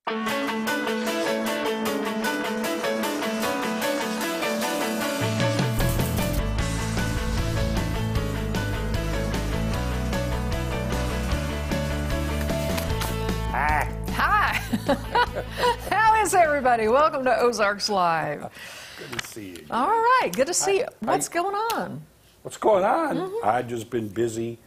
Hi. How is everybody? Welcome to Ozarks Live. Good to see you. All right, good to see you. What's going on? What's going on? I've just been busy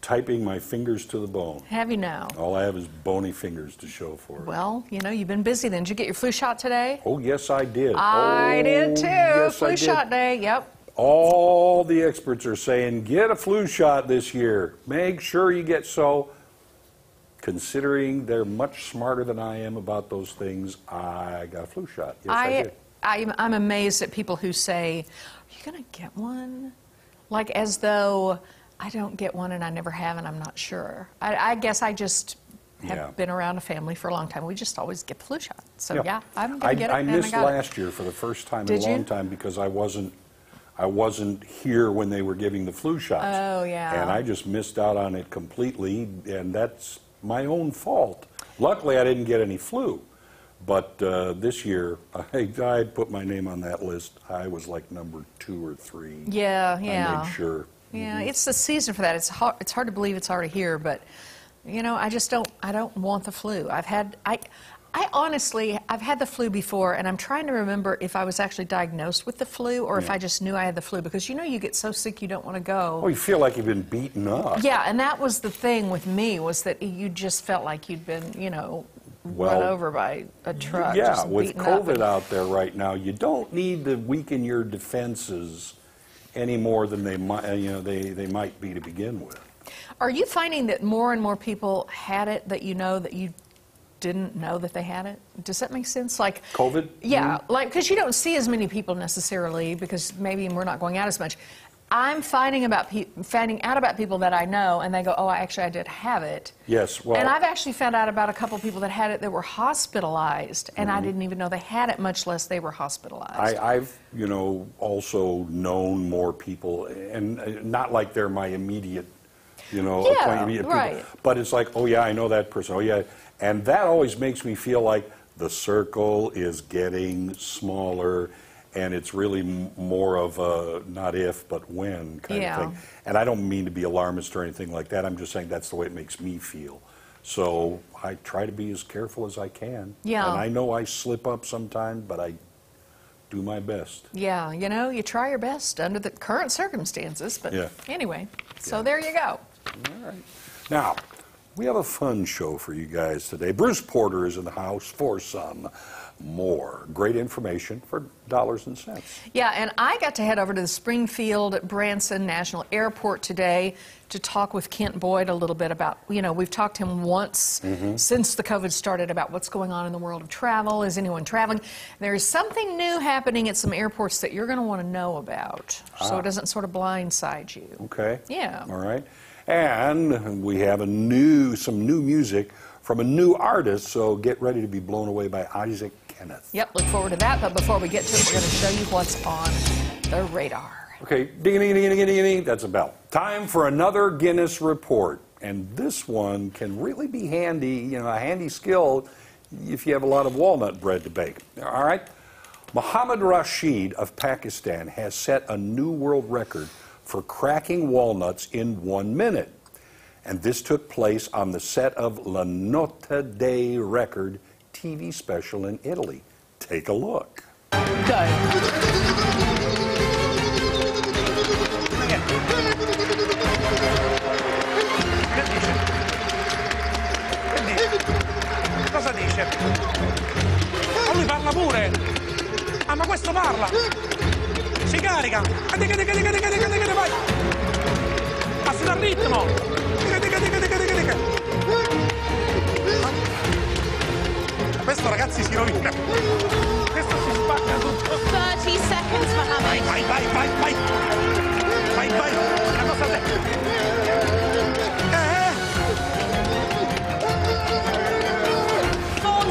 typing my fingers to the bone. Have you now? All I have is bony fingers to show for it. Well, you know, you've been busy then. Did you get your flu shot today? Oh, yes, I did. I did too. Yes, Flu shot day, yep. All the experts are saying, get a flu shot this year. Make sure you get so. Considering they're much smarter than I am about those things, I got a flu shot. Yes, I did. I'm amazed at people who say, are you going to get one? Like as though I don't get one and I never have and I'm not sure. I guess I just have been around a family for a long time. We just always get the flu shot. So yeah, I'm going to get it. I missed last year for the first time in a long time because I wasn't here when they were giving the flu shots. Oh, yeah. And I just missed out on it completely, and that's my own fault. Luckily, I didn't get any flu. But this year, I put my name on that list. I was like number 2 or 3. Yeah. I made sure. Yeah, it's the season for that. It's hard to believe it's already here, but you know, I don't want the flu. I honestly, I've had the flu before, and I'm trying to remember if I was actually diagnosed with the flu or if I just knew I had the flu, because you know you get so sick you don't want to go. Oh, you feel like you've been beaten up. Yeah, and that was the thing with me, was that you just felt like you'd been, you know, run over by a truck. Yeah, just with beaten COVID up. out there right now, you don't need to weaken your defenses any more than they might, they might be to begin with. Are you finding that more and more people had it that you didn't know that they had it? Does that make sense? Like COVID? Yeah, like because you don't see as many people necessarily because maybe we're not going out as much. I'm finding out about people that I know, and they go, "Oh, I did have it." Yes, well, and I've actually found out about a couple people that had it that were hospitalized, and I didn't even know they had it, much less they were hospitalized. I've also known more people, and not like they're my immediate, immediate right. people, but it's like, oh yeah, I know that person. Oh yeah. And that always makes me feel like the circle is getting smaller, and it's really more of a not if, but when kind of thing. And I don't mean to be alarmist or anything like that. I'm just saying that's the way it makes me feel. So I try to be as careful as I can. Yeah. And I know I slip up sometimes, but I do my best. Yeah, you try your best under the current circumstances. But anyway, so there you go. All right. Now, we have a fun show for you guys today. Bruce Porter is in the house for some more great information for dollars and cents. Yeah, and I got to head over to the Springfield Branson National Airport today to talk with Kent Boyd a little bit about, we've talked to him once since the COVID started about what's going on in the world of travel. Is anyone traveling? There is something new happening at some airports that you're going to want to know about, so it doesn't sort of blindside you. Okay. Yeah. All right. And we have some new music from a new artist, so get ready to be blown away by Isaac Kenneth. Yep, look forward to that, but before we get to it, we're going to show you what's on the radar. Okay, ding-a-ding-a-ding-a-ding-a-ding, that's a bell. Time for another Guinness report, and this one can really be handy, a handy skill if you have a lot of walnut bread to bake. All right? Mohammed Rashid of Pakistan has set a new world record for cracking walnuts in 1 minute. And this took place on the set of La Nota Day Record TV special in Italy. Take a look. Go. Cosa dice? Ma lui parla pure! Ah, ma questo parla! Si carica! Vai! Passi dal ritmo! Questo ragazzi si rovina! Questo si spacca tutto! 30 seconds, Mohammed! Vai! Una cosa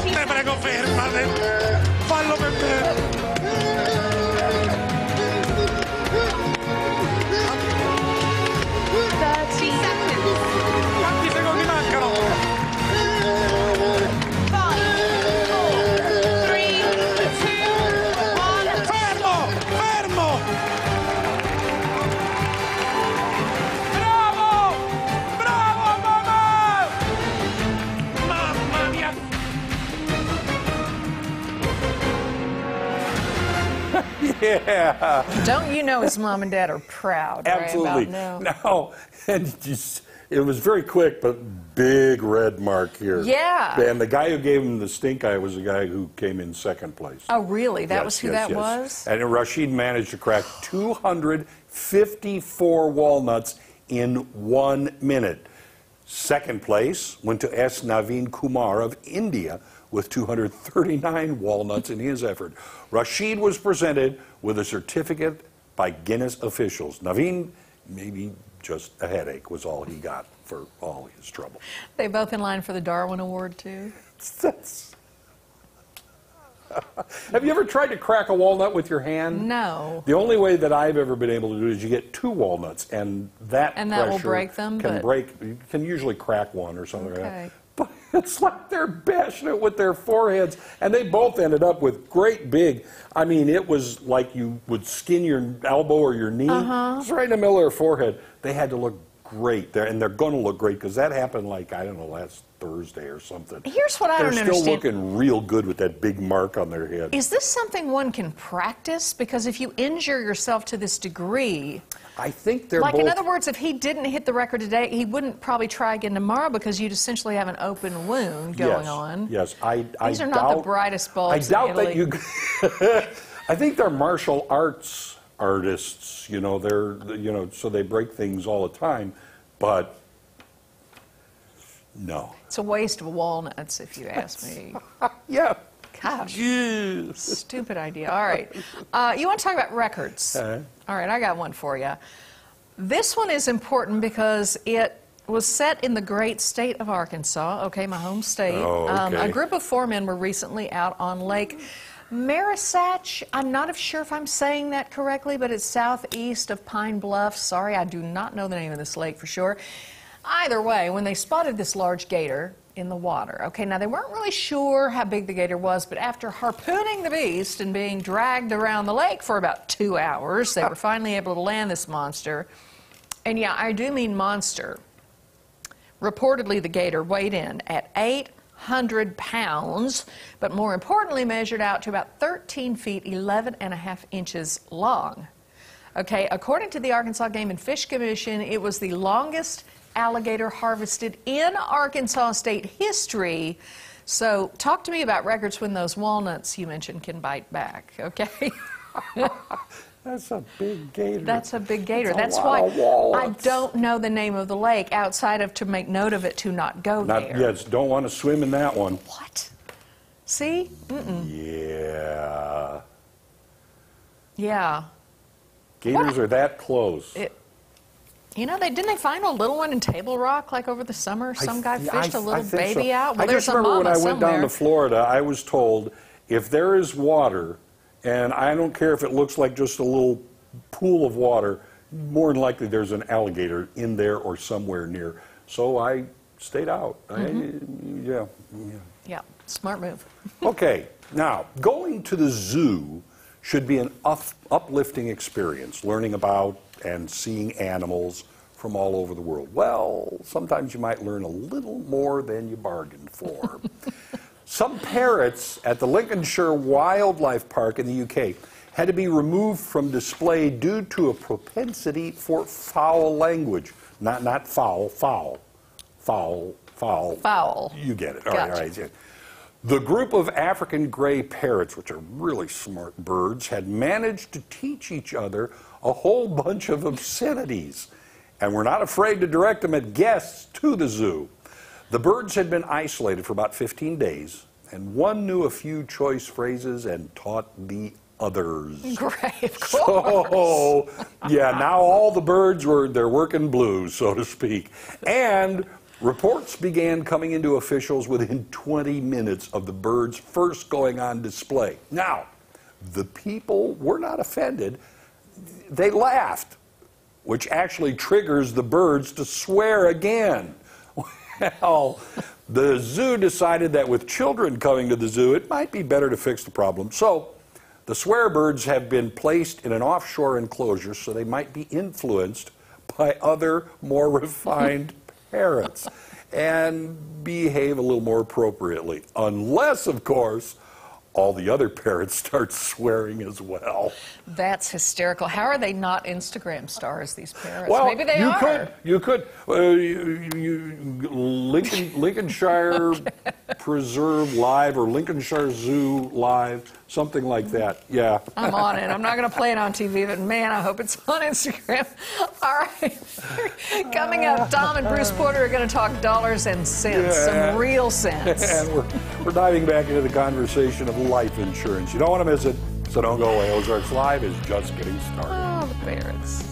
Te prego, fermate! Fallo per me! Seconds. Yeah. Don't you know his mom and dad are proud? right, Absolutely. about No, and just, it was very quick, but big red mark here. Yeah. And the guy who gave him the stink eye was the guy who came in second place. Oh, really? That Yes, was who yes, that yes. was? And Rashid managed to crack 254 walnuts in 1 minute. Second place went to S. Naveen Kumar of India with 239 walnuts in his effort. Rashid was presented with a certificate by Guinness officials. Naveen, maybe just a headache was all he got for all his trouble. They both in line for the Darwin Award, too? That's... Have you ever tried to crack a walnut with your hand? No. The only way that I've ever been able to do it is you get 2 walnuts, and that And that will pressure break them, Can but- break. You can usually crack one or something like Okay. that. But it's like they're bashing it with their foreheads, and they both ended up with great big. I mean, it was like you would skin your elbow or your knee. It's right in the middle of their forehead. They had to look great there, and they're going to look great because that happened like, I don't know, last Thursday or something. Here's what I don't They're still understand. looking real good with that big mark on their head. Is this something one can practice? Because if you injure yourself to this degree, I think they're like both. in other words, if he didn't hit the record today, he wouldn't probably try again tomorrow because you'd essentially have an open wound going on. Yes, These are not the brightest bulbs I doubt in that Italy. you. I think they're martial arts artists. You know, so they break things all the time, but no. It's a waste of walnuts, if you ask me. Yeah. Gosh, Yes. stupid idea. All right. You want to talk about records? Uh-huh. All right, I got one for you. This one is important because it was set in the great state of Arkansas, okay, my home state. Oh, okay. A group of 4 men were recently out on Lake Marisach. I'm not sure if I'm saying that correctly, but it's southeast of Pine Bluff. Sorry, I do not know the name of this lake for sure. Either way, when they spotted this large gator in the water, okay, now they weren't really sure how big the gator was, but after harpooning the beast and being dragged around the lake for about 2 hours, they were finally able to land this monster. And yeah, I do mean monster. Reportedly, the gator weighed in at 800 pounds, but more importantly, measured out to about 13 feet, 11 and a half inches long. Okay, according to the Arkansas Game and Fish Commission, it was the longest alligator harvested in Arkansas state history. So talk to me about records when those walnuts you mentioned can bite back, okay? That's a big gator. That's a big gator. That's a That's lot why of walnuts. I don't know the name of the lake outside of to make note of it to not go there. Yes, don't want to swim in that one. What? See? Yeah. Yeah. Gators are that close. You know, didn't they find a little one in Table Rock like over the summer? Some guy fished a I little think baby so. out. Well, I there's just a remember when mama I went somewhere. down to Florida, I was told if there is water, and I don't care if it looks like just a little pool of water, more than likely there's an alligator in there or somewhere near. So I stayed out. Yeah. Yeah, smart move. Okay, now, going to the zoo should be an uplifting experience, learning about and seeing animals from all over the world. Well, sometimes you might learn a little more than you bargained for. Some parrots at the Lincolnshire Wildlife Park in the UK had to be removed from display due to a propensity for foul language. Not foul, foul. Foul, foul. Foul. You get it. All Gotcha. right. Yeah. The group of African gray parrots, which are really smart birds, had managed to teach each other a whole bunch of obscenities, and were not afraid to direct them at guests to the zoo. The birds had been isolated for about 15 days, and one knew a few choice phrases and taught the others. Great, of course. So, yeah, now all the birds they're working blues, so to speak. And reports began coming into officials within 20 minutes of the birds first going on display. Now, the people were not offended. They laughed, which actually triggers the birds to swear again. Well, the zoo decided that with children coming to the zoo, it might be better to fix the problem. So the swear birds have been placed in an offshore enclosure so they might be influenced by other more refined parrots and behave a little more appropriately. Unless, of course, all the other parrots start swearing as well. That's hysterical. How are they not Instagram stars, these parrots? Well, Maybe they are. You could. Lincolnshire Preserve Live or Lincolnshire Zoo Live, something like that. Yeah. I'm on it. I'm not going to play it on TV, but man, I hope it's on Instagram. All right. Coming up, Tom and Bruce Porter are going to talk dollars and cents, some real sense. And we're diving back into the conversation of life insurance. You don't want to miss it, so don't go away. Ozarks Live is just getting started. Oh, the parrots.